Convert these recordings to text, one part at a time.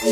Good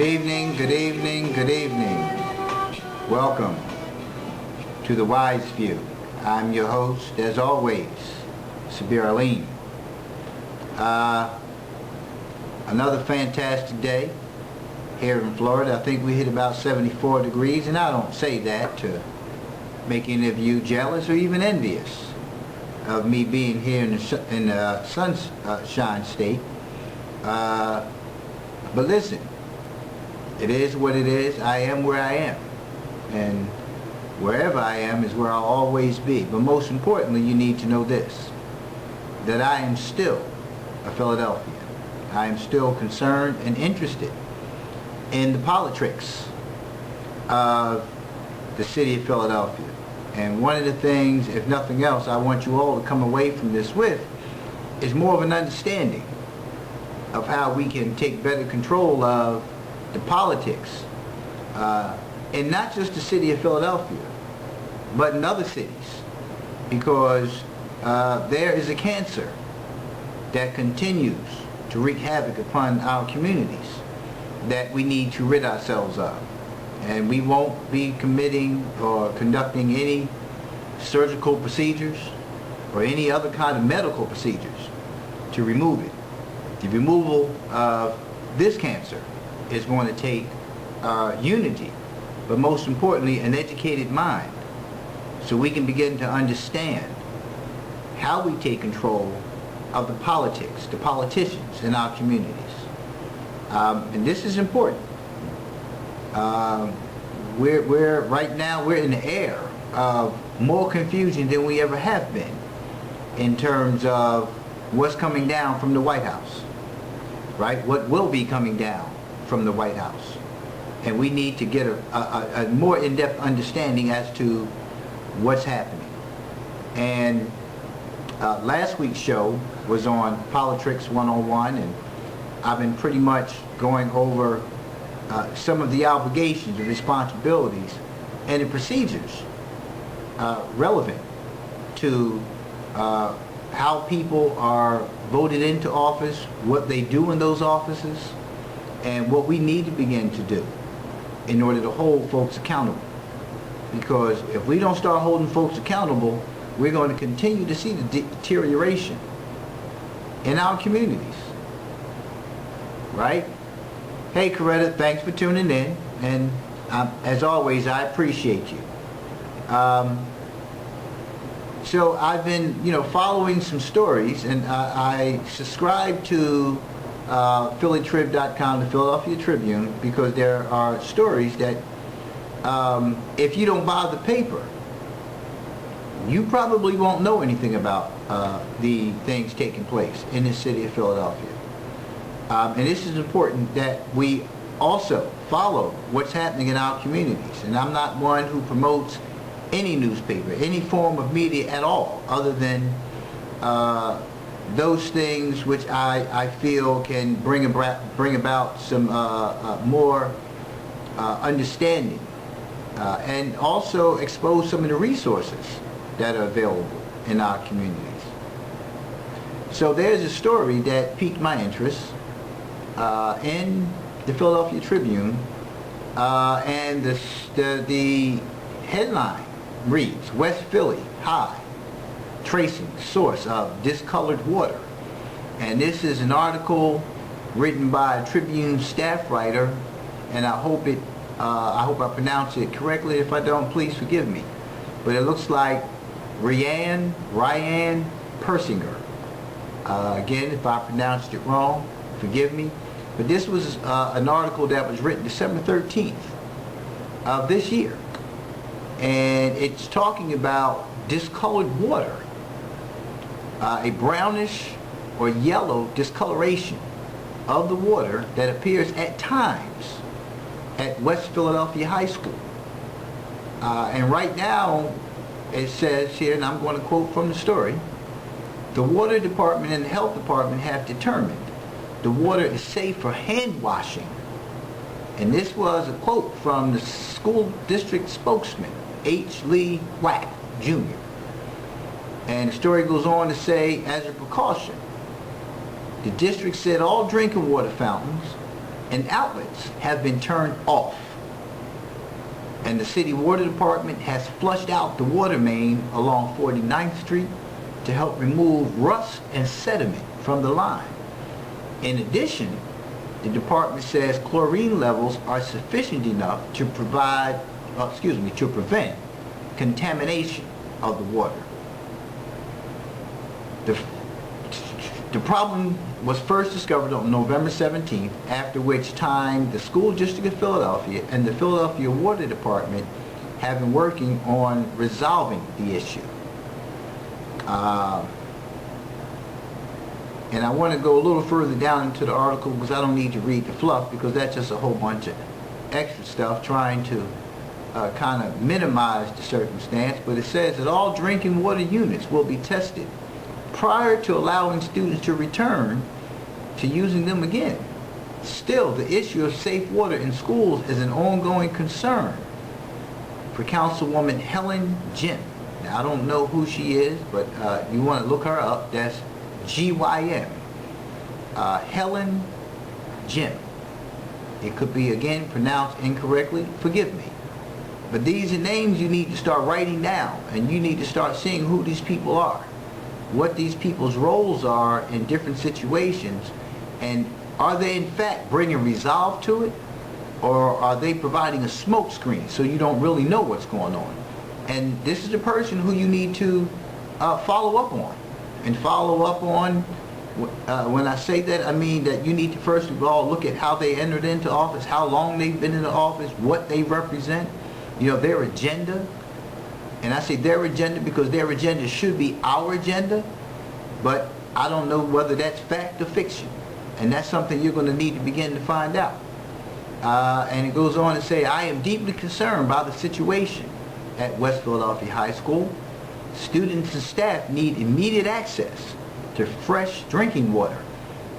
evening, good evening, good evening. Welcome to The Wise View. I'm your host, as always, Sabir Alim. Another fantastic day here in Florida. I think we hit about 74 degrees, and I don't say that to make any of you jealous or even envious of me being here in the sunshine state. But listen, it is what it is. I am where I am. And wherever I am is where I'll always be. But most importantly, you need to know this, that I am still a Philadelphian. I am still concerned and interested in the politricks of the city of Philadelphia. And one of the things, if nothing else, I want you all to come away from this with is more of an understanding of how we can take better control of the politics in not just the city of Philadelphia, but in other cities, because there is a cancer that continues to wreak havoc upon our communities that we need to rid ourselves of. And we won't be committing or conducting any surgical procedures or any other kind of medical procedures to remove it. The removal of this cancer is going to take unity, but most importantly, an educated mind, so we can begin to understand how we take control of the politics, the politicians in our communities. And this is important. We're right now, we're in the air of more confusion than we ever have been in terms of what's coming down from the White House, right? What will be coming down from the White House. And we need to get a more in-depth understanding as to what's happening. And last week's show was on Politricks 101, and I've been pretty much going over some of the obligations, the responsibilities, and the procedures relevant to how people are voted into office, what they do in those offices, and what we need to begin to do in order to hold folks accountable. Because if we don't start holding folks accountable, we're going to continue to see the deterioration in our communities. Right? Hey Coretta, thanks for tuning in, and as always, I appreciate you. So I've been, following some stories, and I subscribe to PhillyTrib.com, the Philadelphia Tribune, because there are stories that if you don't buy the paper, you probably won't know anything about the things taking place in the city of Philadelphia. And this is important that we also follow what's happening in our communities. And I'm not one who promotes any newspaper, any form of media at all, other than those things which I feel can bring about some more understanding, and also expose some of the resources that are available in our communities. So there's a story that piqued my interest in the Philadelphia Tribune, and the headline reads, "West Philly High Tracing Source of Discolored Water And this is an article written by a Tribune staff writer, and I hope I pronounce it correctly. If I don't, please forgive me. But it looks like Ryan Persinger. Again, if I pronounced it wrong, forgive me. But this was an article that was written December 13th of this year. And it's talking about discolored water, a brownish or yellow discoloration of the water that appears at times at West Philadelphia High School. And right now, it says here, and I'm going to quote from the story, the water department and the health department have determined the water is safe for hand washing. And this was a quote from the school district spokesman, H. Lee Wack, Jr. And the story goes on to say, as a precaution, the district said all drinking water fountains and outlets have been turned off. And the city water department has flushed out the water main along 49th Street to help remove rust and sediment from the line. In addition, the department says chlorine levels are sufficient enough to prevent contamination of the water. The problem was first discovered on November 17th, after which time the School District of Philadelphia and the Philadelphia Water Department have been working on resolving the issue. And I want to go a little further down into the article because I don't need to read the fluff, because that's just a whole bunch of extra stuff trying to kind of minimize the circumstance. But it says that all drinking water units will be tested prior to allowing students to return to using them again. Still, the issue of safe water in schools is an ongoing concern for Councilwoman Helen Jim. Now, I don't know who she is, but you want to look her up. That's G-Y-M. Helen Jim. It could be, again, pronounced incorrectly. Forgive me. But these are names you need to start writing down, and you need to start seeing who these people are, what these people's roles are in different situations, and are they in fact bringing resolve to it, or are they providing a smoke screen so you don't really know what's going on? And this is the person who you need to follow up on. And follow up on, when I say that, I mean that you need to first of all look at how they entered into office, how long they've been in the office, what they represent, you know, their agenda. And I say their agenda because their agenda should be our agenda, but I don't know whether that's fact or fiction. And that's something you're going to need to begin to find out. And it goes on to say, I am deeply concerned by the situation at West Philadelphia High School. Students and staff need immediate access to fresh drinking water,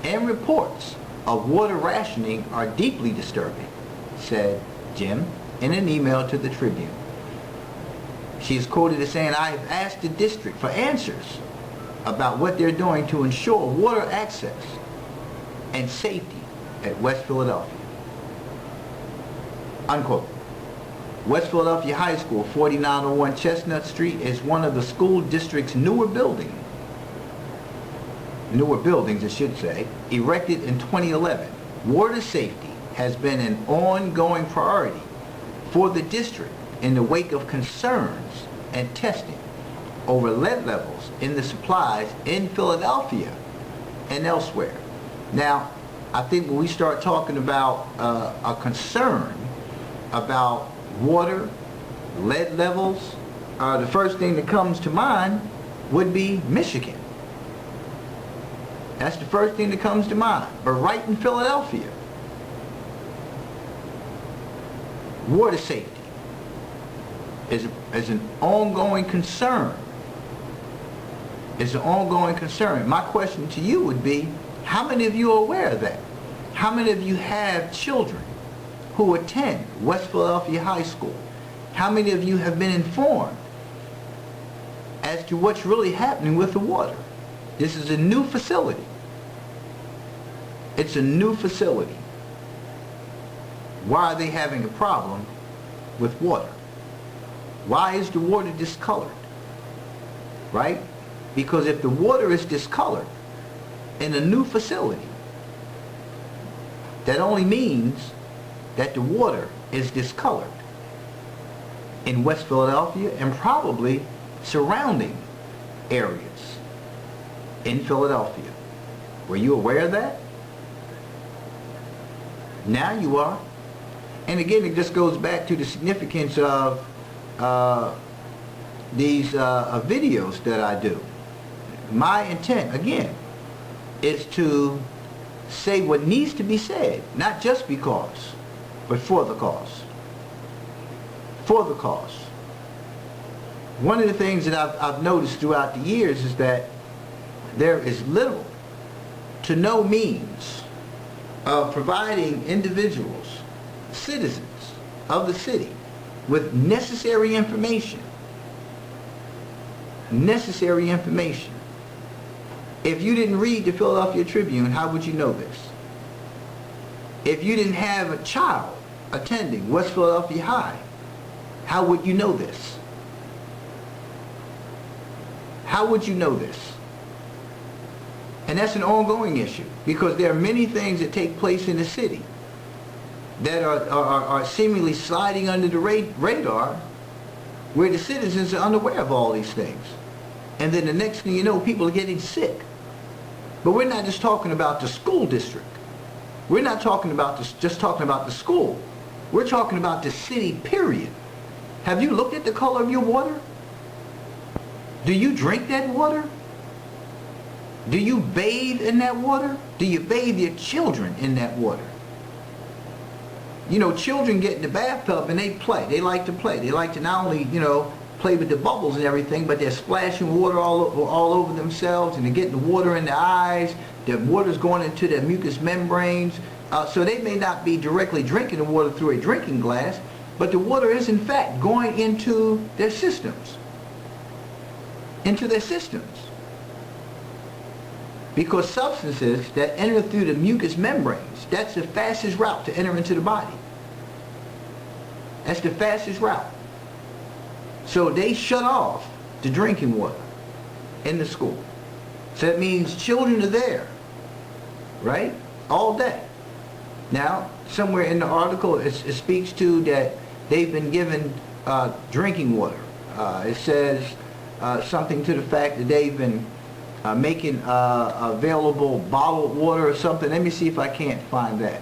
and reports of water rationing are deeply disturbing, said Jim in an email to the Tribune. She is quoted as saying, I have asked the district for answers about what they're doing to ensure water access and safety at West Philadelphia. Unquote. West Philadelphia High School, 4901 Chestnut Street, is one of the school district's newer buildings, I should say, erected in 2011. Water safety has been an ongoing priority for the district in the wake of concerns and testing over lead levels in the supplies in Philadelphia and elsewhere. Now, I think when we start talking about a concern about water, lead levels, the first thing that comes to mind would be Michigan. That's the first thing that comes to mind. But right in Philadelphia, water safety is an ongoing concern. It's an ongoing concern. My question to you would be, how many of you are aware of that? How many of you have children who attend West Philadelphia High School? How many of you have been informed as to what's really happening with the water? This is a new facility. It's a new facility. Why are they having a problem with water? Why is the water discolored? Right? Because if the water is discolored, in a new facility. That only means that the water is discolored in West Philadelphia and probably surrounding areas in Philadelphia. Were you aware of that? Now you are. And again, it just goes back to the significance of these videos that I do. My intent, again, is to say what needs to be said, not just because, but for the cause. For the cause. One of the things that I've noticed throughout the years is that there is little to no means of providing individuals, citizens of the city, with necessary information. Necessary information. If you didn't read the Philadelphia Tribune, how would you know this? If you didn't have a child attending West Philadelphia High, how would you know this? How would you know this? And that's an ongoing issue, because there are many things that take place in the city that are seemingly sliding under the radar, where the citizens are unaware of all these things. And then the next thing you know, people are getting sick. But we're not just talking about the school district. We're not talking about just talking about the school. We're talking about the city, period. Have you looked at the color of your water? Do you drink that water? Do you bathe in that water? Do you bathe your children in that water? You know, children get in the bathtub and they play. They like to play. They like to not only, you know, play with the bubbles and everything, but they're splashing water all over themselves, and they're getting the water in their eyes. The water's going into their mucous membranes. So they may not be directly drinking the water through a drinking glass, but the water is in fact going into their systems. Into their systems. Because substances that enter through the mucous membranes, that's the fastest route to enter into the body. That's the fastest route. So they shut off the drinking water in the school. So that means children are there, right? All day. Now, somewhere in the article it speaks to that they've been given drinking water. It says something to the fact that they've been making available bottled water or something. Let me see if I can't find that.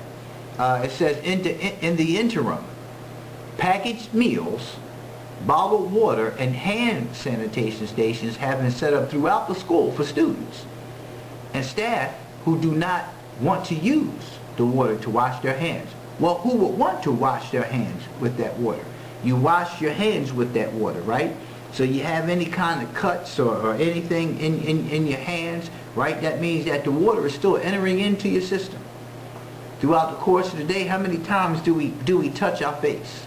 It says in the interim, packaged meals, bottled water, and hand sanitation stations have been set up throughout the school for students and staff who do not want to use the water to wash their hands. Well, who would want to wash their hands with that water? You wash your hands with that water, right? So you have any kind of cuts or anything in your hands, right? That means that the water is still entering into your system. Throughout the course of the day, how many times do we touch our face?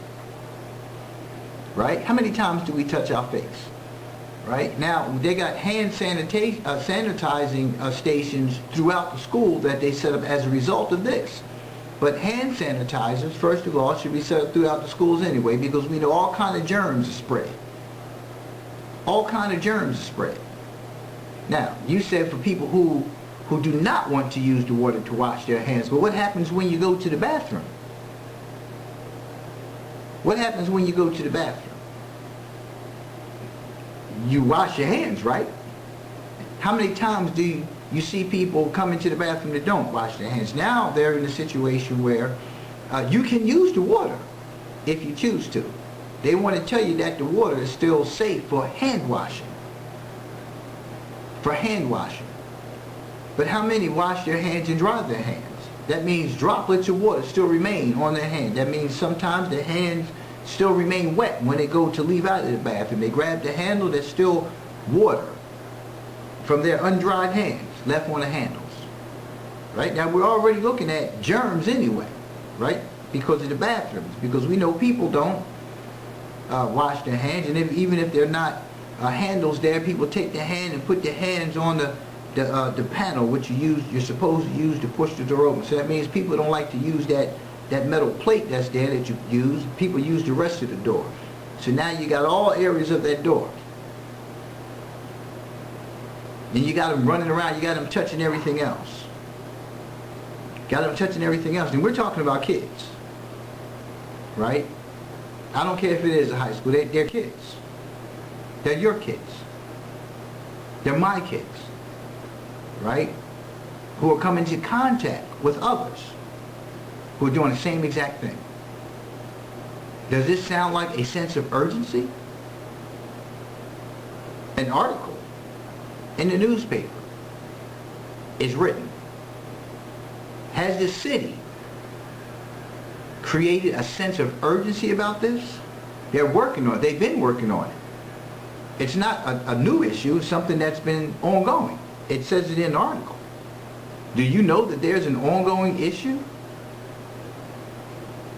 Right? How many times do we touch our face? Right? Now, they got hand sanitizing stations throughout the school that they set up as a result of this. But hand sanitizers, first of all, should be set up throughout the schools anyway, because we know all kind of germs are spread. All kind of germs are spread. Now, you said for people who do not want to use the water to wash their hands, but what happens when you go to the bathroom? What happens when you go to the bathroom? You wash your hands, right? How many times do you see people come into the bathroom that don't wash their hands? Now they're in a situation where you can use the water if you choose to. They want to tell you that the water is still safe for hand washing. For hand washing. But how many wash their hands and dry their hands? That means droplets of water still remain on their hand. That means sometimes their hands still remain wet when they go to leave out of the bathroom. They grab the handle, there's still water from their undried hands left on the handles. Right? Now we're already looking at germs anyway, right? Because of the bathrooms. Because we know people don't wash their hands, and even if they're not handles there, people take their hand and put their hands on the panel which you're supposed to use to push the door open. So that means people don't like to use that metal plate that's there that you use. People use the rest of the door. So now you got all areas of that door. And you got them running around, you got them touching everything else. Got them touching everything else. And we're talking about kids. Right? I don't care if it is a high school, they're kids. They're your kids. They're my kids. Right? Who are coming into contact with others who are doing the same exact thing. Does this sound like a sense of urgency? An article in the newspaper is written. Has this city created a sense of urgency about this? They're working on it. They've been working on it. It's not a new issue. It's something that's been ongoing. It says it in the article. Do you know that there's an ongoing issue?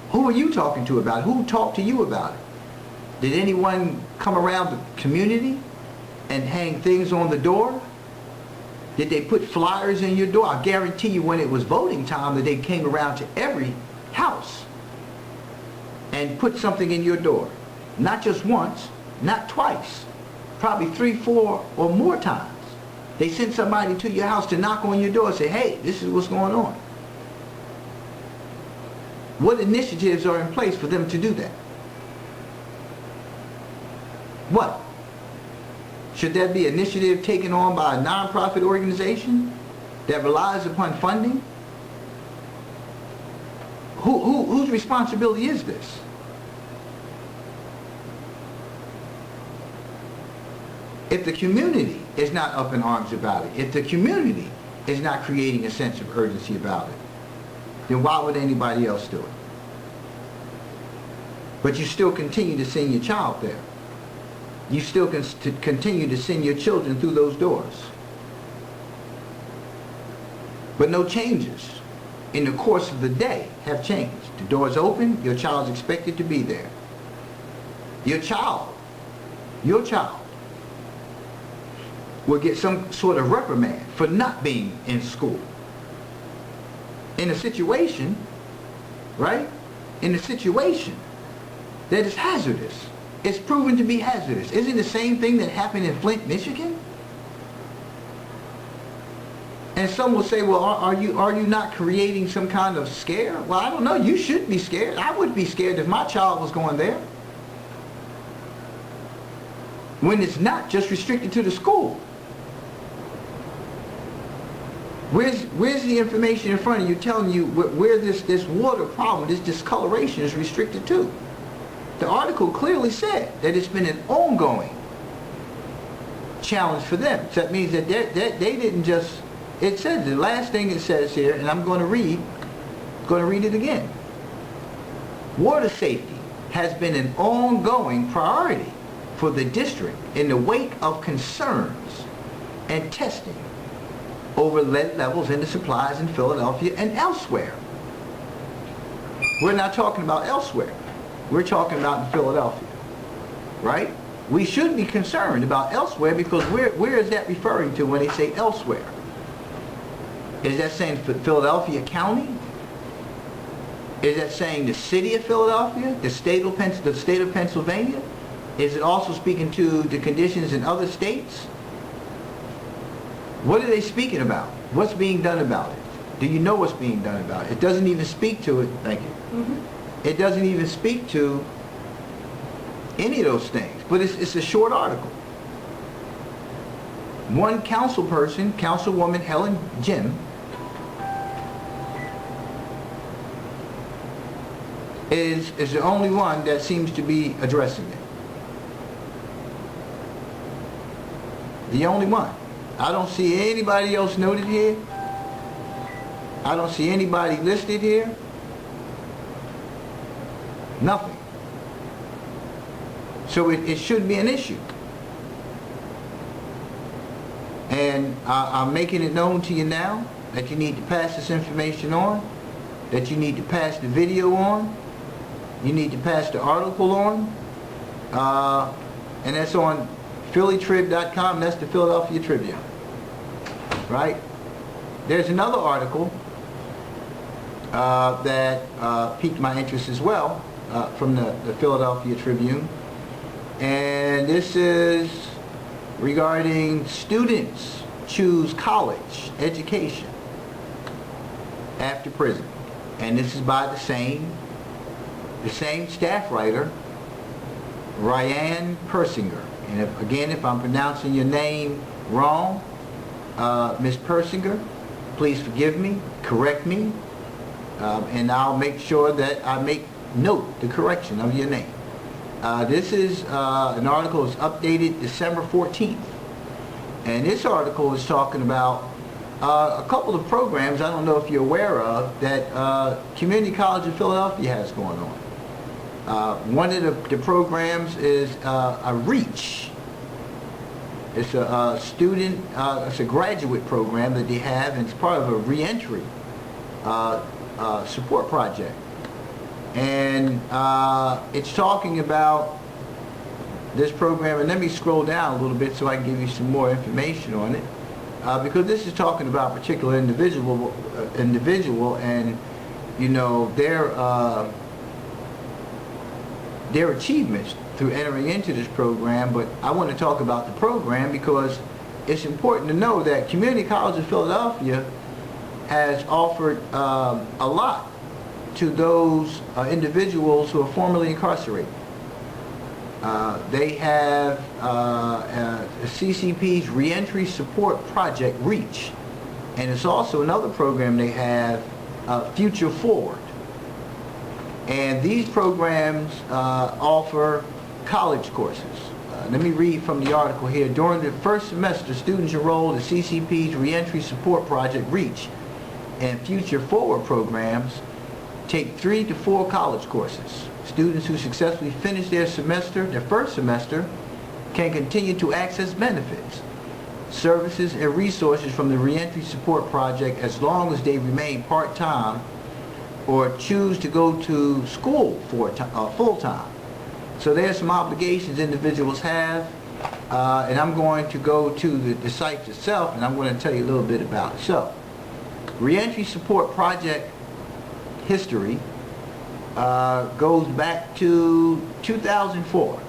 Who are you talking to about it? Who talked to you about it? Did anyone come around the community and hang things on the door? Did they put flyers in your door? I guarantee you when it was voting time that they came around to every house and put something in your door. Not just once, not twice, probably 3, 4 or more times. They sent somebody to your house to knock on your door and say, hey, this is what's going on. What initiatives are in place for them to do that? What? Should that be initiative taken on by a nonprofit organization that relies upon funding? Whose responsibility is this? If the community is not up in arms about it, if the community is not creating a sense of urgency about it, then why would anybody else do it? But you still continue to send your child there. You still continue to send your children through those doors. But no changes in the course of the day have changed. The door's open, your child's expected to be there. Your child will get some sort of reprimand for not being in school. In a situation, right? In a situation that is hazardous. It's proven to be hazardous. Isn't the same thing that happened in Flint, Michigan? And some will say, well, are you not creating some kind of scare? Well, I don't know. You should be scared. I would be scared if my child was going there. When it's not just restricted to the school. Where's the information in front of you telling you where this water problem, this discoloration is restricted to? The article clearly said that it's been an ongoing challenge for them. So that means that they didn't just, it says, the last thing it says here, and I'm going to read it again. Water safety has been an ongoing priority for the district in the wake of concerns and testing over lead levels in the supplies in Philadelphia and elsewhere. We're not talking about elsewhere. We're talking about in Philadelphia, right? We should be concerned about elsewhere because where is that referring to when they say elsewhere? Is that saying Philadelphia County? Is that saying the city of Philadelphia, the state of Pennsylvania? Is it also speaking to the conditions in other states? What are they speaking about? What's being done about it? Do you know what's being done about it? It doesn't even speak to it. Thank you. Mm-hmm. It doesn't even speak to any of those things. But it's a short article. One councilperson, Councilwoman Helen Jim, is the only one that seems to be addressing it. The only one. I don't see anybody else noted here. I don't see anybody listed here. Nothing. So it should be an issue. And I'm making it known to you now that you need to pass this information on, that you need to pass the video on, you need to pass the article on, and that's on phillytrib.com. That's the Philadelphia Tribune. Right? There's another article that piqued my interest as well, from the Philadelphia Tribune, and this is regarding students choose college education after prison. And this is by the same staff writer, Ryan Persinger. And if I'm pronouncing your name wrong, Ms. Persinger, please forgive me, correct me, and I'll make sure that I make note the correction of your name. This is an article is updated December 14th. And this article is talking about a couple of programs I don't know if you're aware of that Community College of Philadelphia has going on. One of the programs is a REACH. It's a it's a graduate program that they have, and it's part of a reentry support project. And it's talking about this program, and let me scroll down a little bit so I can give you some more information on it, because this is talking about a particular individual, and you know their achievements through entering into this program. But I want to talk about the program because it's important to know that Community College of Philadelphia has offered a lot to those individuals who are formerly incarcerated. They have CCP's Reentry Support Project, REACH, and it's also another program they have, Future Forward. And these programs offer college courses. Let me read from the article here. During the first semester, students enrolled in CCP's Reentry Support Project, REACH, and Future Forward programs take 3 to 4 college courses. Students who successfully finish their first semester, can continue to access benefits, services, and resources from the Reentry Support Project as long as they remain part-time or choose to go to school for full-time. So there's some obligations individuals have, and I'm going to go to the site itself, and I'm going to tell you a little bit about it. So, Reentry Support Project history goes back to 2004.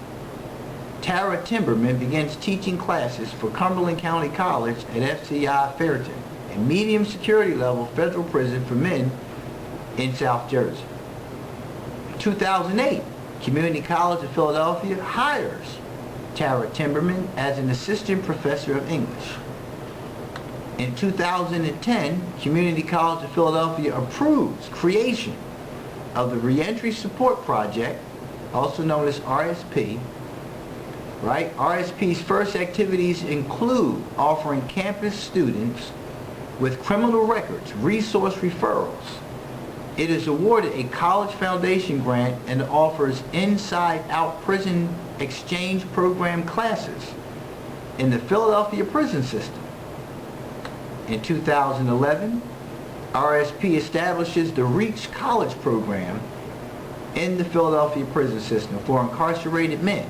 Tara Timberman begins teaching classes for Cumberland County College at FCI Fairton, a medium security level federal prison for men in South Jersey. 2008, Community College of Philadelphia hires Tara Timberman as an assistant professor of English. In 2010, Community College of Philadelphia approves creation of the Reentry Support Project, also known as RSP. Right? RSP's first activities include offering campus students with criminal records resource referrals. It is awarded a College Foundation grant and offers inside-out prison exchange program classes in the Philadelphia prison system. In 2011, RSP establishes the REACH College program in the Philadelphia prison system for incarcerated men.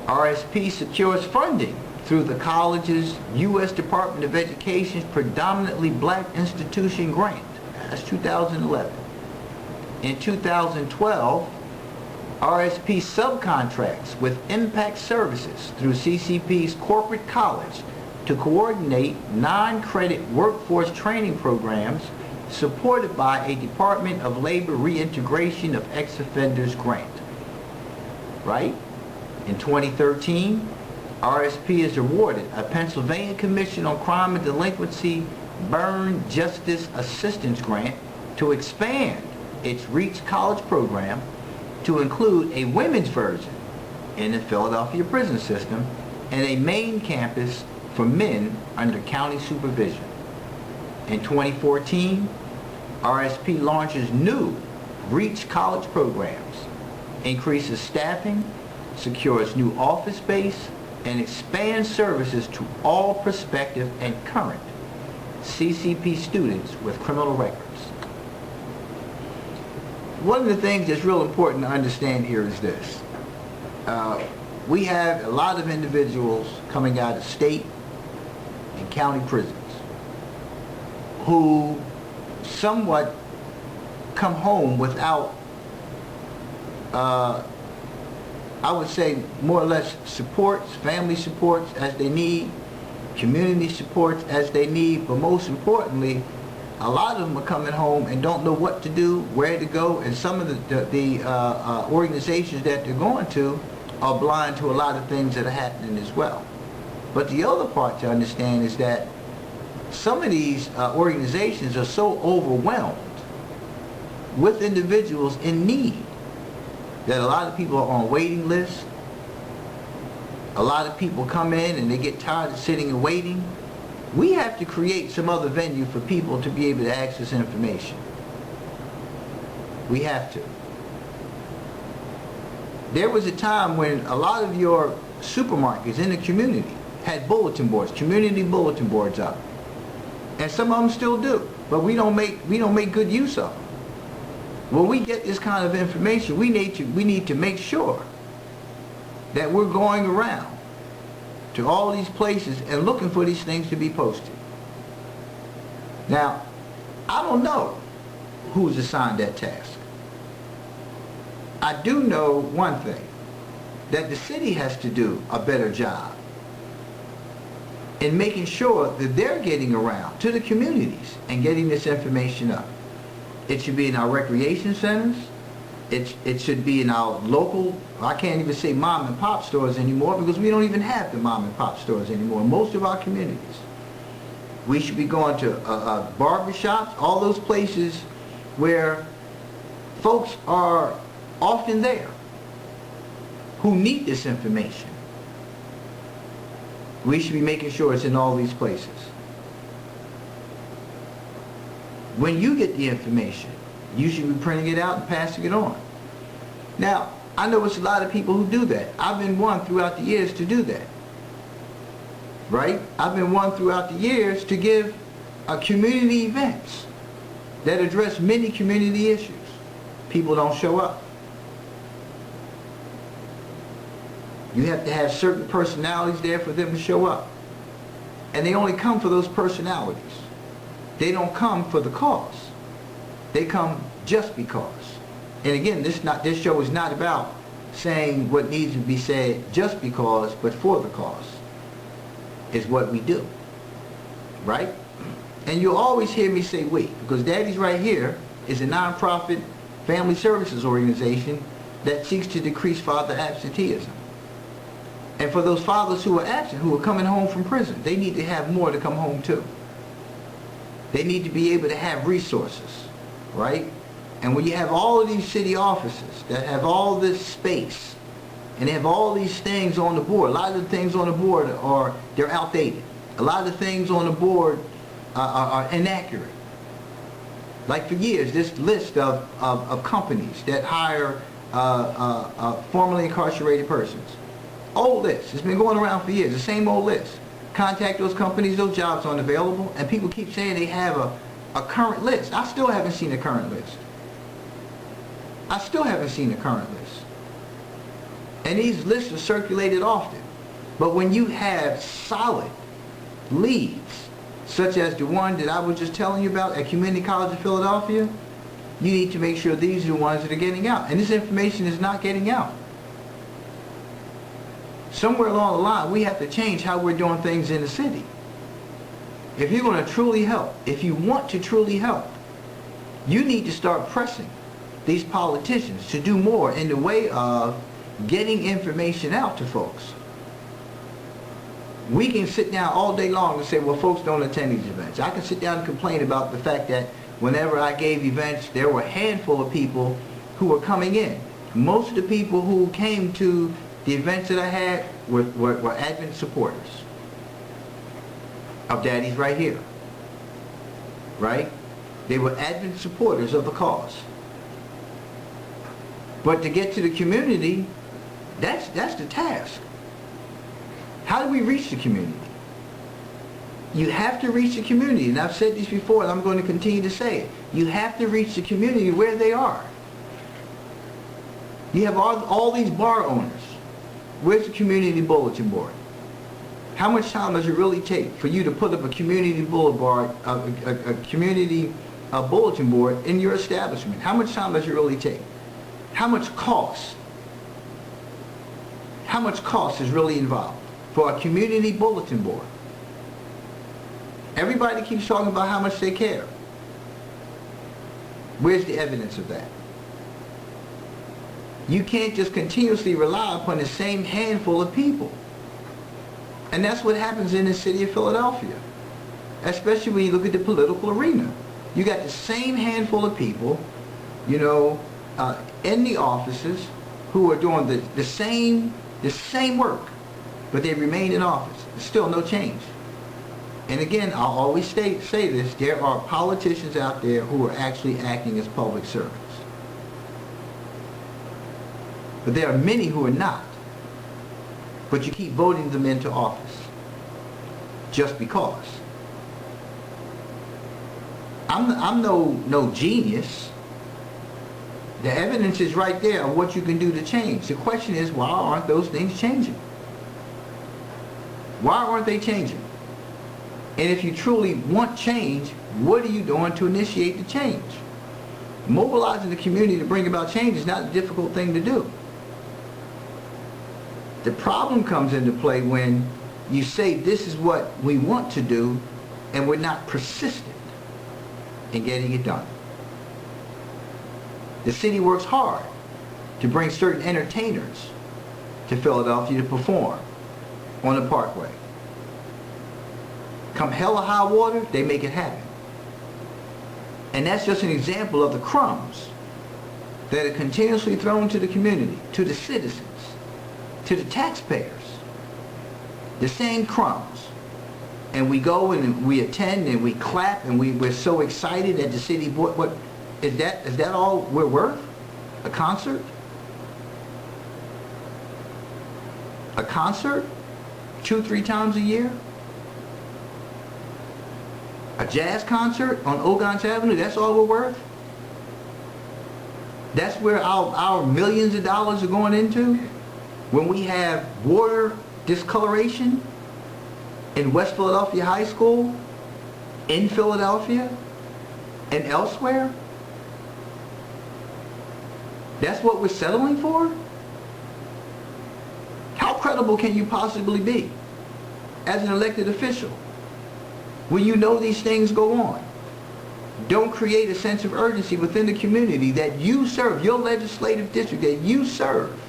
RSP secures funding through the college's U.S. Department of Education's predominantly black institution grant. That's 2011. In 2012, RSP subcontracts with Impact Services through CCP's corporate college to coordinate non-credit workforce training programs supported by a Department of Labor Reintegration of Ex-Offenders grant. Right? In 2013, RSP is awarded a Pennsylvania Commission on Crime and Delinquency Burn Justice Assistance Grant to expand its REACH College program to include a women's version in the Philadelphia prison system and a main campus for men under county supervision. In 2014, RSP launches new REACH College programs, increases staffing, secures new office space, and expands services to all prospective and current CCP students with criminal records. One of the things that's real important to understand here is this. We have a lot of individuals coming out of state and county prisons who somewhat come home without, I would say, more or less supports, family supports as they need, community supports as they need, but most importantly, a lot of them are coming home and don't know what to do, where to go, and some of the organizations that they're going to are blind to a lot of things that are happening as well. But the other part to understand is that some of these organizations are so overwhelmed with individuals in need that a lot of people are on waiting lists. A lot of people come in and they get tired of sitting and waiting. We have to create some other venue for people to be able to access information. We have to. There was a time when a lot of your supermarkets in the community had bulletin boards, community bulletin boards up. And some of them still do, but we don't make good use of them. When we get this kind of information, we need to make sure that we're going around to all these places and looking for these things to be posted. Now, I don't know who's assigned that task. I do know one thing, that the city has to do a better job in making sure that they're getting around to the communities and getting this information up. It should be in our recreation centers. It should be in our local, I can't even say mom and pop stores anymore, because we don't even have the mom and pop stores anymore in most of our communities. We should be going to barber shops, all those places where folks are often there who need this information. We should be making sure it's in all these places. When you get the information, you should be printing it out and passing it on. Now, I know it's a lot of people who do that. I've been one throughout the years to do that. Right? I've been one throughout the years to give community events that address many community issues. People don't show up. You have to have certain personalities there for them to show up. And they only come for those personalities. They don't come for the cause. They come just because. And again, this show is not about saying what needs to be said just because, but for the cause is what we do. Right? And you'll always hear me say we, because Daddy's Right Here is a nonprofit family services organization that seeks to decrease father absenteeism. And for those fathers who are absent, who are coming home from prison, they need to have more to come home to. They need to be able to have resources, right? And when you have all of these city offices that have all this space, and they have all these things on the board, a lot of the things on the board they're outdated. A lot of the things on the board are inaccurate. Like for years, this list of companies that hire formerly incarcerated persons. Old list. It's been going around for years. The same old list. Contact those companies, those jobs aren't available, and people keep saying they have a current list. I still haven't seen a current list. I still haven't seen a current list. And these lists are circulated often. But when you have solid leads, such as the one that I was just telling you about at Community College of Philadelphia, you need to make sure these are the ones that are getting out. And this information is not getting out. Somewhere along the line, we have to change how we're doing things in the city. If you're going to truly help, if you want to truly help, you need to start pressing these politicians to do more in the way of getting information out to folks. We can sit down all day long and say, well, folks don't attend these events. I can sit down and complain about the fact that whenever I gave events, there were a handful of people who were coming in. Most of the people who came to the events that I had were Advent supporters of Daddy's Right Here. Right? They were Advent supporters of the cause. But to get to the community, that's the task. How do we reach the community? You have to reach the community, and I've said this before, and I'm going to continue to say it. You have to reach the community where they are. You have all these bar owners. Where's the community bulletin board? How much time does it really take for you to put up a community boulevard, a community bulletin board in your establishment? How much time does it really take? How much cost? How much cost is really involved for a community bulletin board? Everybody keeps talking about how much they care. Where's the evidence of that? You can't just continuously rely upon the same handful of people. And that's what happens in the city of Philadelphia. Especially when you look at the political arena. You got the same handful of people, you know, in the offices who are doing the same work, but they remain in office. There's still no change. And again, I'll always say this, there are politicians out there who are actually acting as public servants. But there are many who are not. But you keep voting them into office. Just because. I'm no genius. The evidence is right there of what you can do to change. The question is, why aren't those things changing? Why aren't they changing? And if you truly want change, what are you doing to initiate the change? Mobilizing the community to bring about change is not a difficult thing to do. The problem comes into play when you say this is what we want to do and we're not persistent in getting it done. The city works hard to bring certain entertainers to Philadelphia to perform on the Parkway. Come hell or high water, they make it happen. And that's just an example of the crumbs that are continuously thrown to the community, to the citizens, to the taxpayers. The same crumbs. And we go and we attend and we clap and we're so excited that the city, what is that all we're worth? A concert? A concert? 2-3 times a year? A jazz concert on Ogons Avenue, that's all we're worth? That's where our millions of dollars are going into? When we have water discoloration in West Philadelphia High School, in Philadelphia, and elsewhere? That's what we're settling for? How credible can you possibly be as an elected official when you know these things go on? Don't create a sense of urgency within the community that you serve, your legislative district that you serve,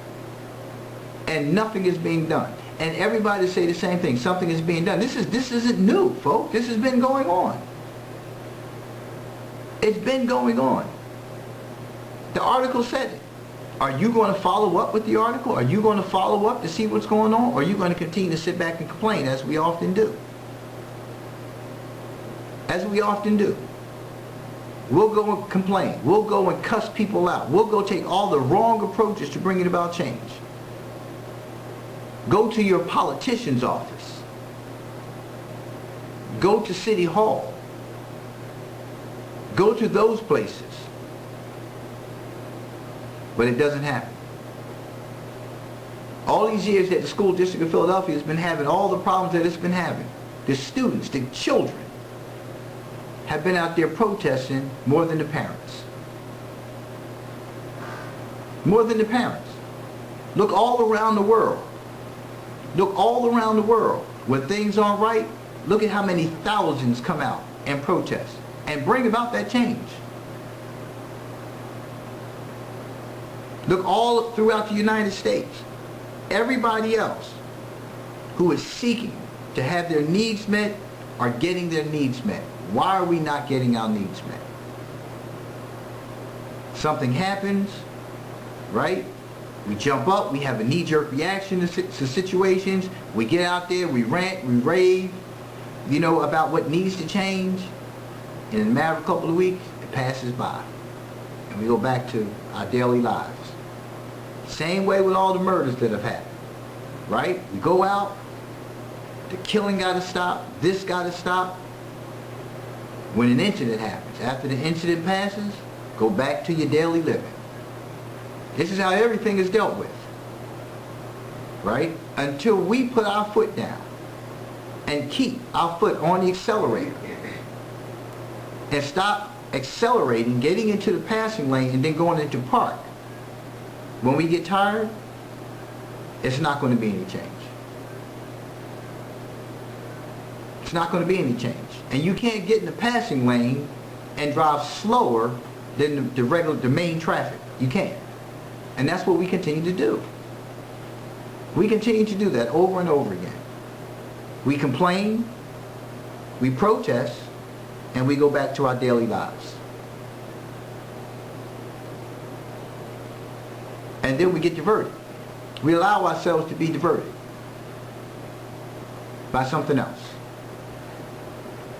and nothing is being done. And everybody say the same thing, something is being done. This isn't new, folks. This has been going on. It's been going on. The article said it. Are you going to follow up with the article? Are you going to follow up to see what's going on? Or are you going to continue to sit back and complain, as we often do? As we often do. We'll go and complain. We'll go and cuss people out. We'll go take all the wrong approaches to bringing about change. Go to your politician's office. Go to City Hall. Go to those places. But it doesn't happen. All these years that the school district of Philadelphia has been having all the problems that it's been having, the students, the children, have been out there protesting more than the parents. More than the parents. Look all around the world. Look all around the world. When things aren't right, look at how many thousands come out and protest and bring about that change. Look all throughout the United States. Everybody else who is seeking to have their needs met are getting their needs met. Why are we not getting our needs met? Something happens, right? We jump up, we have a knee-jerk reaction to situations. We get out there, we rant, we rave, you know, about what needs to change. And in a matter of a couple of weeks, it passes by. And we go back to our daily lives. Same way with all the murders that have happened, right? We go out, the killing got to stop, this got to stop. When an incident happens, after the incident passes, go back to your daily living. This is how everything is dealt with, right? Until we put our foot down and keep our foot on the accelerator and stop accelerating, getting into the passing lane and then going into park. When we get tired, it's not going to be any change. It's not going to be any change. And you can't get in the passing lane and drive slower than the main traffic. You can't. And that's what we continue to do. We continue to do that over and over again. We complain, we protest, and we go back to our daily lives. And then we get diverted. We allow ourselves to be diverted by something else.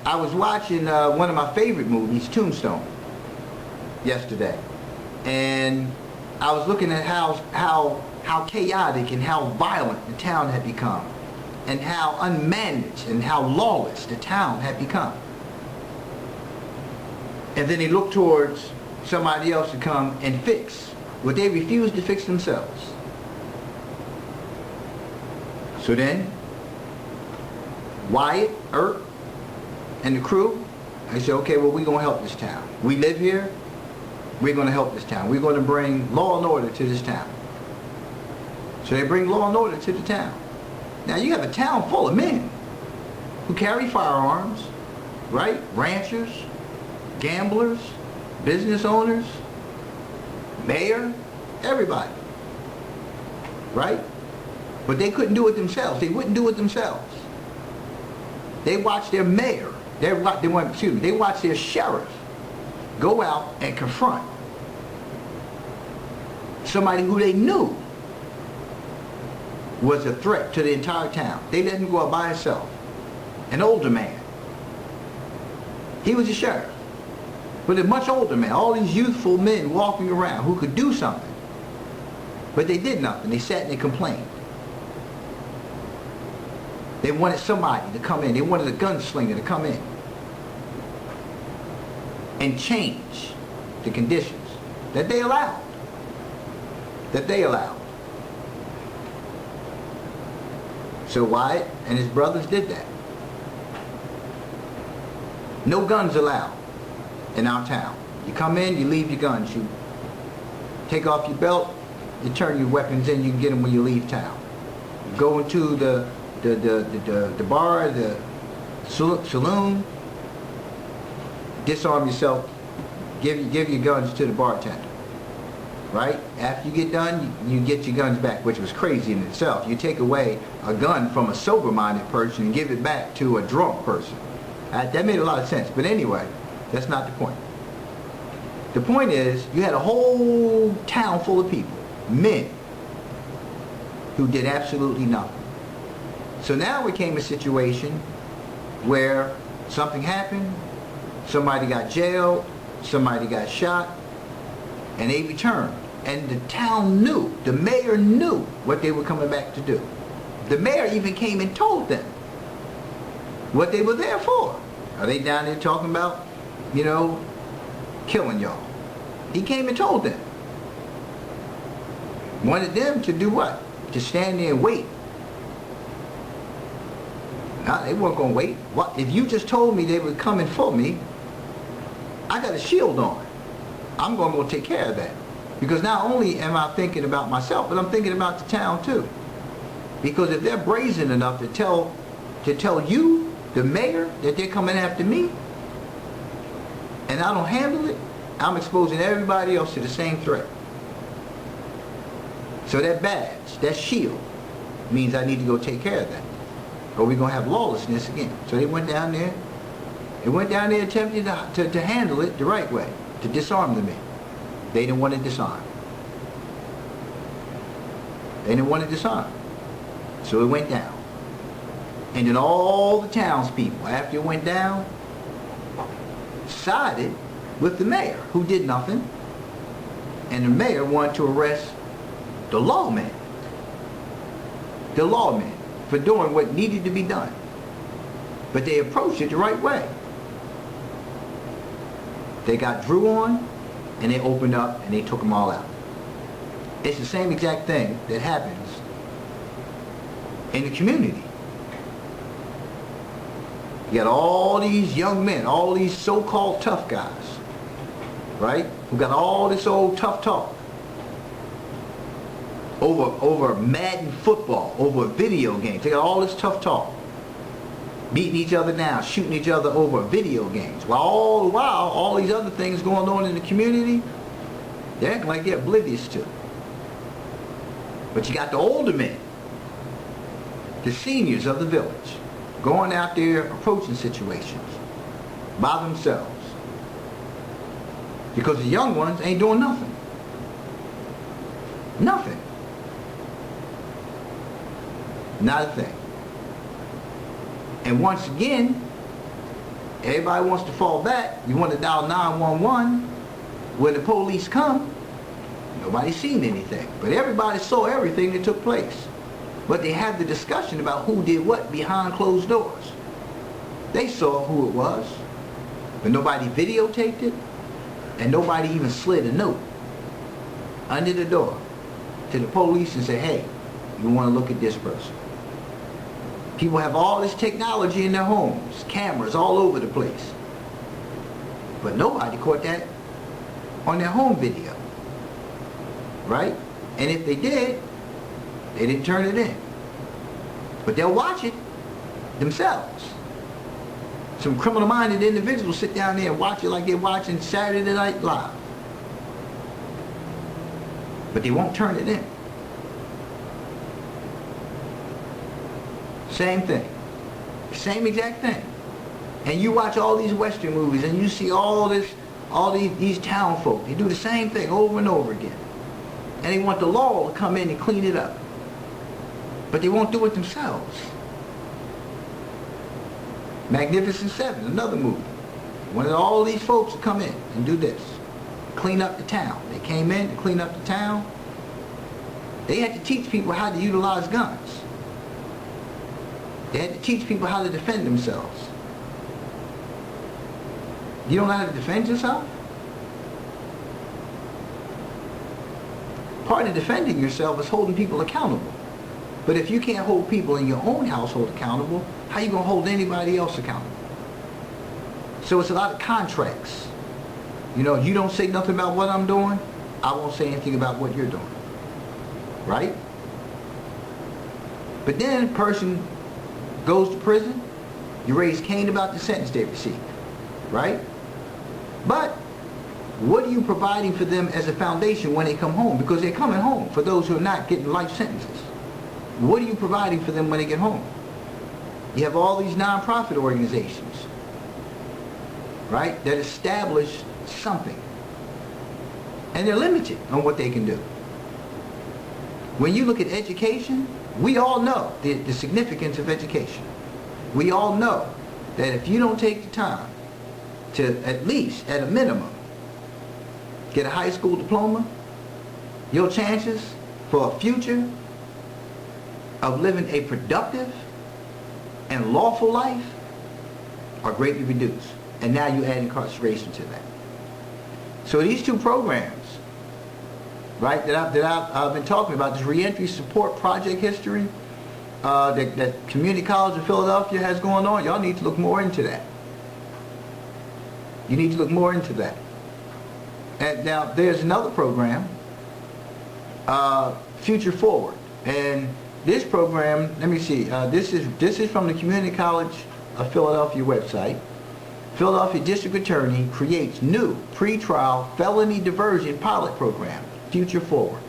I was watching one of my favorite movies, Tombstone, yesterday. And I was looking at how chaotic and how violent the town had become, and how unmanaged and how lawless the town had become. And then they looked towards somebody else to come and fix what they refused to fix themselves. So then, Wyatt, Earp, and the crew, they said, okay, well, we're going to help this town. We live here. We're going to help this town. We're going to bring law and order to this town. So they bring law and order to the town. Now you have a town full of men who carry firearms, right? Ranchers, gamblers, business owners, mayor, everybody, right? But they couldn't do it themselves. They wouldn't do it themselves. They watched their mayor, they watched their sheriff go out and confront somebody who they knew was a threat to the entire town. They let him go out by himself. An older man. He was a sheriff. But a much older man. All these youthful men walking around who could do something. But they did nothing. They sat and they complained. They wanted somebody to come in. They wanted a gunslinger to come in and change the conditions that they allowed. So Wyatt and his brothers did that. No guns allowed in our town. You come in, you leave your guns. You take off your belt, you turn your weapons in, you can get them when you leave town. You go into the bar, the saloon, disarm yourself, give your guns to the bartender. Right? After you get done, you get your guns back, which was crazy in itself. You take away a gun from a sober-minded person and give it back to a drunk person. That made a lot of sense. But anyway, that's not the point. The point is, you had a whole town full of people, men, who did absolutely nothing. So now we came to a situation where something happened, somebody got jailed, somebody got shot, and they returned. And the town knew, the mayor knew what they were coming back to do. The mayor even came and told them what they were there for. Are they down there talking about, killing y'all? He came and told them. Wanted them to do what? To stand there and wait. No, they weren't going to wait. What? If you just told me they were coming for me, I got a shield on. I'm going to go take care of that. Because not only am I thinking about myself, but I'm thinking about the town too. Because if they're brazen enough to tell you, the mayor, that they're coming after me, and I don't handle it, I'm exposing everybody else to the same threat. So that badge, that shield, means I need to go take care of that. Or we're going to have lawlessness again. So they went down there. They went down there attempting to handle it the right way, to disarm the men. They didn't want to disarm. They didn't want to disarm. So it went down. And then all the townspeople, after it went down, sided with the mayor, who did nothing. And the mayor wanted to arrest the lawmen. The lawmen for doing what needed to be done. But they approached it the right way. They got Drew on, and they opened up, and they took them all out. It's the same exact thing that happens in the community. You got all these young men, all these so-called tough guys, right? Who got all this old tough talk over Madden football, over video games. They got all this tough talk. beating each other down, shooting each other over video games. While all the while, all these other things going on in the community, they're acting like they're oblivious to. But you got the older men, the seniors of the village, going out there approaching situations by themselves. Because the young ones ain't doing nothing. Nothing. Not a thing. And once again, everybody wants to fall back. You want to dial 911. When the police come, nobody's seen anything. But everybody saw everything that took place. But they had the discussion about who did what behind closed doors. They saw who it was, but nobody videotaped it, and nobody even slid a note under the door to the police and said, hey, you want to look at this person. People have all this technology in their homes, cameras all over the place. But nobody caught that on their home video. Right? And if they did, they didn't turn it in. But they'll watch it themselves. Some criminal-minded individuals sit down there and watch it like they're watching Saturday Night Live. But they won't turn it in. Same thing. Same exact thing. And you watch all these Western movies and you see all these town folk. They do the same thing over and over again. And they want the law to come in and clean it up. But they won't do it themselves. Magnificent Seven, another movie. Wanted all these folks to come in and do this. Clean up the town. They came in to clean up the town. They had to teach people how to utilize guns. They had to teach people how to defend themselves. You don't know how to defend yourself? Part of defending yourself is holding people accountable. But if you can't hold people in your own household accountable, how are you going to hold anybody else accountable? So it's a lot of contracts. You know, you don't say nothing about what I'm doing, I won't say anything about what you're doing. Right? But then a person goes to prison, you raise Cain about the sentence they receive. Right? But what are you providing for them as a foundation when they come home? Because they're coming home, for those who are not getting life sentences. What are you providing for them when they get home? You have all these non-profit organizations, right, that establish something. And they're limited on what they can do. When you look at education, we all know the significance of education. We all know that if you don't take the time to at least, at a minimum, get a high school diploma, your chances for a future of living a productive and lawful life are greatly reduced. And now you add incarceration to that. So these two programs, right, that I've been talking about, this reentry support project history that Community College of Philadelphia has going on, y'all need to look more into that. You need to look more into that. And now there's another program, Future Forward, and this program, let me see, this is from the Community College of Philadelphia website. Philadelphia District Attorney creates new pre-trial felony diversion pilot program, Future Forward.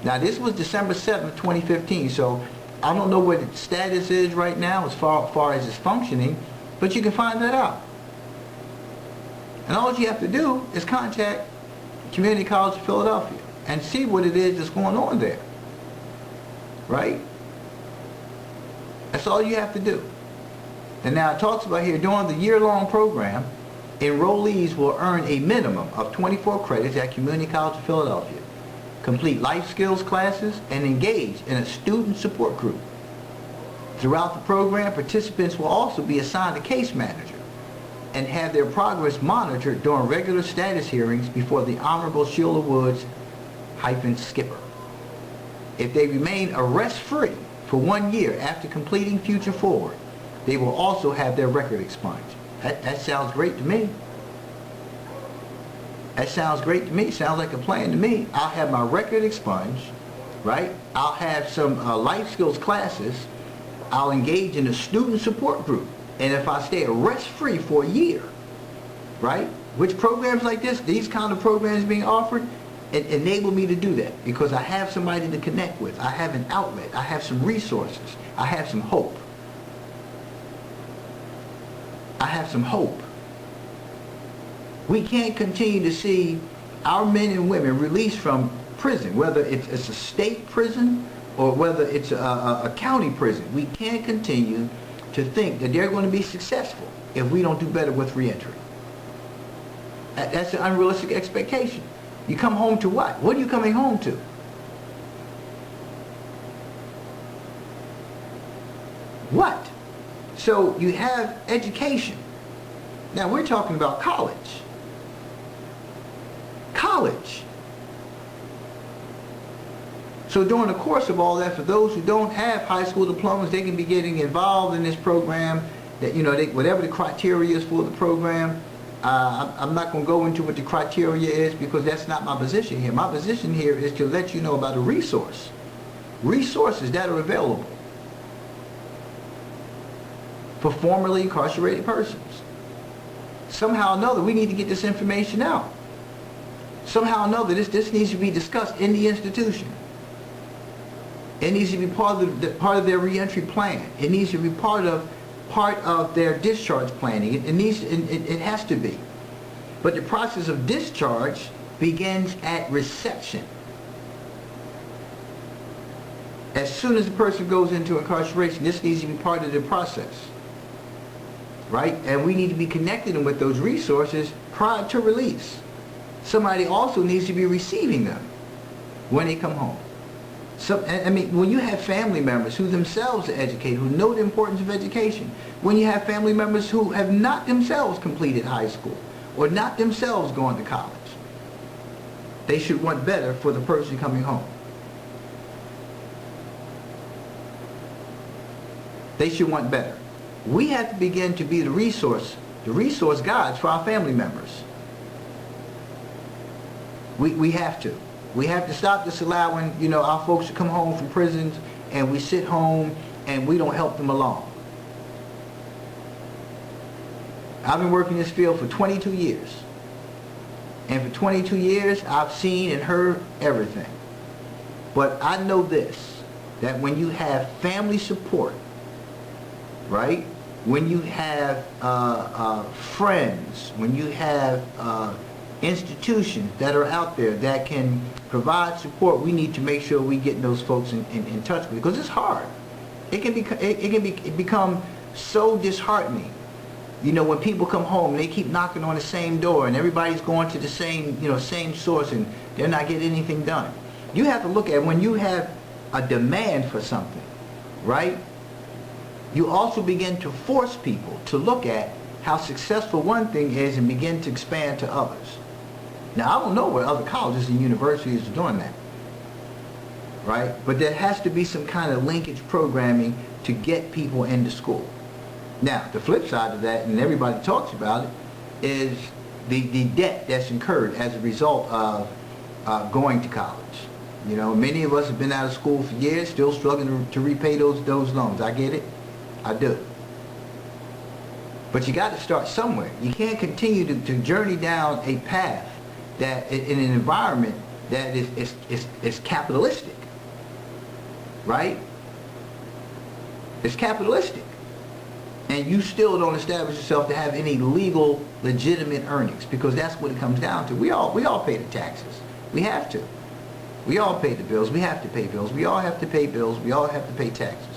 Now this was December 7th, 2015, so I don't know what its status is right now as far as it's functioning, but you can find that out. And all you have to do is contact Community College of Philadelphia and see what it is that's going on there. Right? That's all you have to do. And now it talks about here, during the year-long program, enrollees will earn a minimum of 24 credits at Community College of Philadelphia, complete life skills classes, and engage in a student support group. Throughout the program, participants will also be assigned a case manager and have their progress monitored during regular status hearings before the Honorable Sheila Woods Skipper. If they remain arrest-free for 1 year after completing Future Forward, they will also have their record expunged. That sounds great to me. That sounds great to me. Sounds like a plan to me. I'll have my record expunged, right? I'll have some life skills classes. I'll engage in a student support group And if I stay arrest-free for a year, right? Which programs like this, these kind of programs being offered, it enable me to do that because I have somebody to connect with. I have an outlet. I have some resources. I have some hope. I have some hope. We can't continue to see our men and women released from prison, whether it's a state prison or whether it's a county prison. We can't continue to think that they're going to be successful if we don't do better with reentry. That's an unrealistic expectation. You come home to what? What are you coming home to? What? So you have education. Now we're talking about college. College. So during the course of all that, for those who don't have high school diplomas, they can be getting involved in this program. That, you know, whatever the criteria is for the program. I'm not going to go into what the criteria is because that's not my position here. My position here is to let you know about a resource. Resources that are available for formerly incarcerated persons. Somehow or another, we need to get this information out. Somehow or another, this needs to be discussed in the institution. It needs to be part of their reentry plan. It needs to be part of their discharge planning. It has to be. But the process of discharge begins at reception. As soon as the person goes into incarceration, this needs to be part of the process. Right? And we need to be connected with those resources prior to release. Somebody also needs to be receiving them when they come home. So, I mean, when you have family members who themselves are educated, who know the importance of education, when you have family members who have not themselves completed high school or not themselves gone to college, they should want better for the person coming home. They should want better. We have to begin to be the resource guides for our family members. We have to. We have to stop this allowing, you know, our folks to come home from prisons and we sit home and we don't help them along. I've been working in this field for 22 years. And for 22 years, I've seen and heard everything. But I know this, that when you have family support, right? When you have friends, when you have institutions that are out there that can provide support, we need to make sure we get those folks in touch with, because it's hard. It can become so disheartening. You know, when people come home, they keep knocking on the same door, and everybody's going to the same source, and they're not getting anything done. You have to look at when you have a demand for something, right? You also begin to force people to look at how successful one thing is and begin to expand to others. Now, I don't know where other colleges and universities are doing that, right? But there has to be some kind of linkage programming to get people into school. Now, the flip side of that, and everybody talks about it, is the debt that's incurred as a result of going to college. You know, many of us have been out of school for years, still struggling to repay those loans. I get it. I do. But you got to start somewhere. You can't continue to journey down a path that in an environment that is capitalistic, right? It's capitalistic. And you still don't establish yourself to have any legal, legitimate earnings, because that's what it comes down to. We all pay the taxes. We have to. We all pay the bills. We have to pay bills. We all have to pay bills. We all have to pay taxes.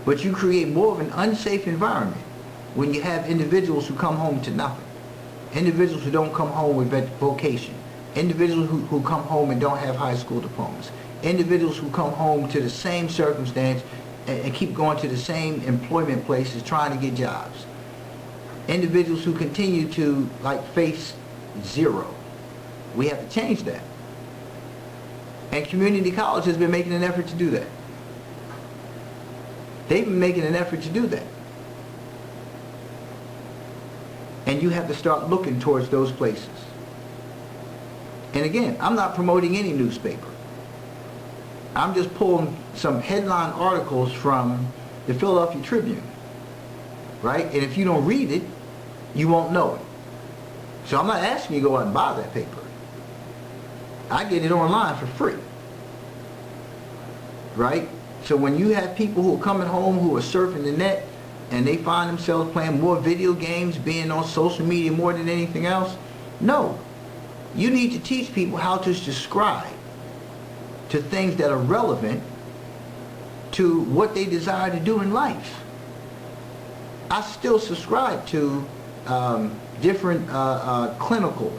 But you create more of an unsafe environment when you have individuals who come home to nothing. Individuals who don't come home with vocation. Individuals who come home and don't have high school diplomas. Individuals who come home to the same circumstance and keep going to the same employment places trying to get jobs. Individuals who continue to face zero. We have to change that. And community college has been making an effort to do that. They've been making an effort to do that. And you have to start looking towards those places. And again, I'm not promoting any newspaper. I'm just pulling some headline articles from the Philadelphia Tribune. right? And if you don't read it, you won't know it. So I'm not asking you to go out and buy that paper. I get it online for free, right? So when you have people who are coming home who are surfing the net and they find themselves playing more video games, being on social media more than anything else, no. You need to teach people how to subscribe to things that are relevant to what they desire to do in life. I still subscribe to different clinical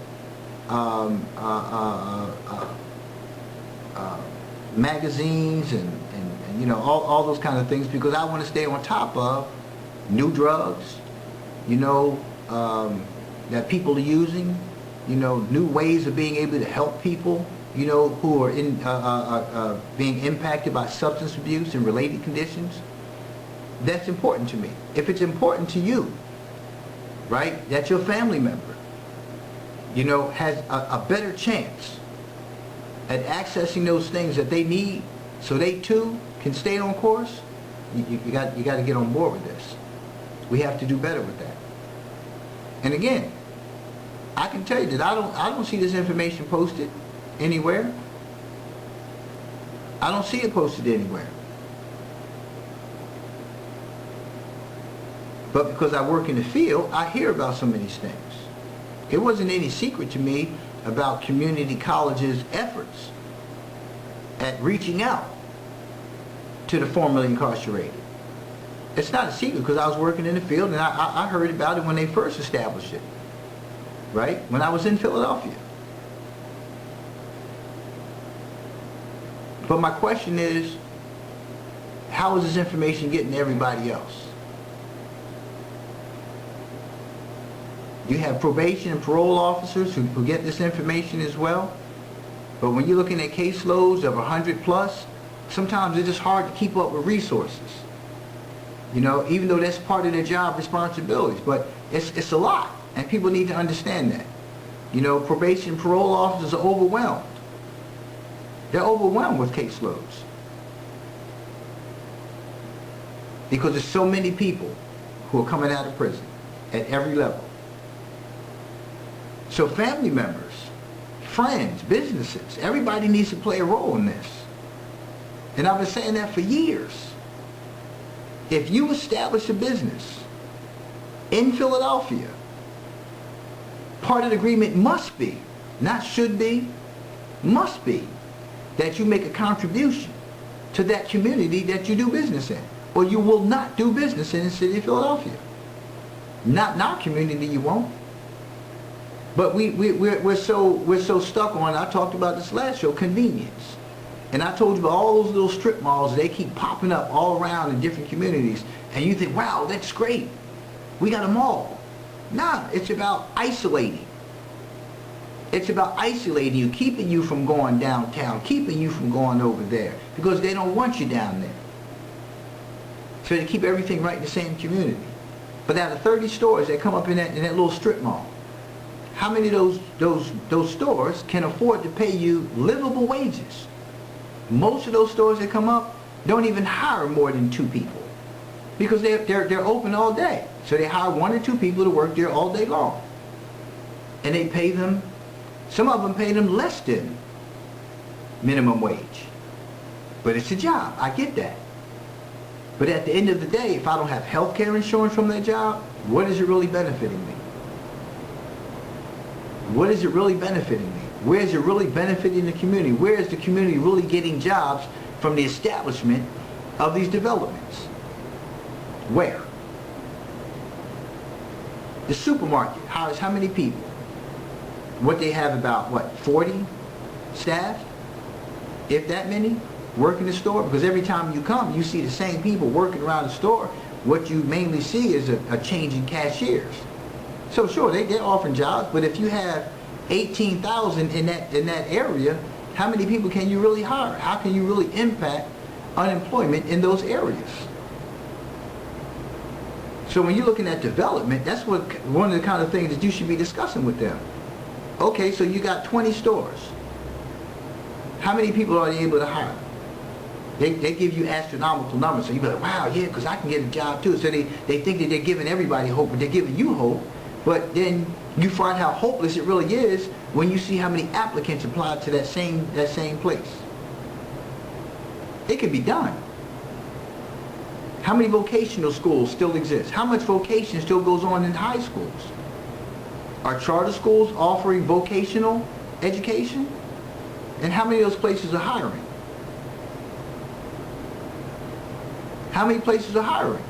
magazines and you know, all those kind of things, because I want to stay on top of new drugs, you know, that people are using, you know, new ways of being able to help people, you know, who are being impacted by substance abuse and related conditions. That's important to me. If it's important to you, right, that your family member, you know, has a better chance at accessing those things that they need so they too can stay on course, you got to get on board with this. We have to do better with that. And again, I can tell you that I don't see this information posted anywhere. I don't see it posted anywhere. But because I work in the field, I hear about some of these things. It wasn't any secret to me about community colleges' efforts at reaching out to the formerly incarcerated. It's not a secret because I was working in the field and I heard about it when they first established it, right? When I was in Philadelphia. But my question is, how is this information getting to everybody else? You have probation and parole officers who get this information as well. But when you're looking at caseloads of 100 plus, sometimes it's just hard to keep up with resources. You know, even though that's part of their job responsibilities. But it's a lot, and people need to understand that. You know, probation and parole officers are overwhelmed. They're overwhelmed with caseloads. Because there's so many people who are coming out of prison at every level. So family members, friends, businesses, everybody needs to play a role in this. And I've been saying that for years. If you establish a business in Philadelphia, part of the agreement must be, not should be, must be, that you make a contribution to that community that you do business in. Or you will not do business in the city of Philadelphia. Not in our community, you won't. But we're so stuck on, I talked about this last show, convenience. And I told you about all those little strip malls, they keep popping up all around in different communities. And you think, wow, that's great. We got a mall. Nah, it's about isolating. It's about isolating you, keeping you from going downtown, keeping you from going over there. Because they don't want you down there. So they keep everything right in the same community. But out of 30 stores that come up in that little strip mall, how many of those stores can afford to pay you livable wages? Most of those stores that come up don't even hire more than 2 people because they're open all day. So they hire 1 or 2 people to work there all day long. And they pay them, some of them pay them less than minimum wage. But it's a job, I get that. But at the end of the day, if I don't have health care insurance from that job, what is it really benefiting me? What is it really benefiting me? Where is it really benefiting the community? Where is the community really getting jobs from the establishment of these developments? Where? The supermarket hires how many people? What they have about, what, 40 staff? If that many? Work in the store? Because every time you come, you see the same people working around the store. What you mainly see is a change in cashiers. So sure, they're offering jobs, but if you have 18,000 in that area, how many people can you really hire? How can you really impact unemployment in those areas? So when you're looking at development, that's one of the kind of things that you should be discussing with them. Okay, so you got 20 stores. How many people are they able to hire? They give you astronomical numbers, so you be like, wow, yeah, because I can get a job too. So they think that they're giving everybody hope, but they're giving you hope. But then you find how hopeless it really is when you see how many applicants applied to that same place. It can be done. How many vocational schools still exist? How much vocation still goes on in high schools? Are charter schools offering vocational education? And how many of those places are hiring? How many places are hiring?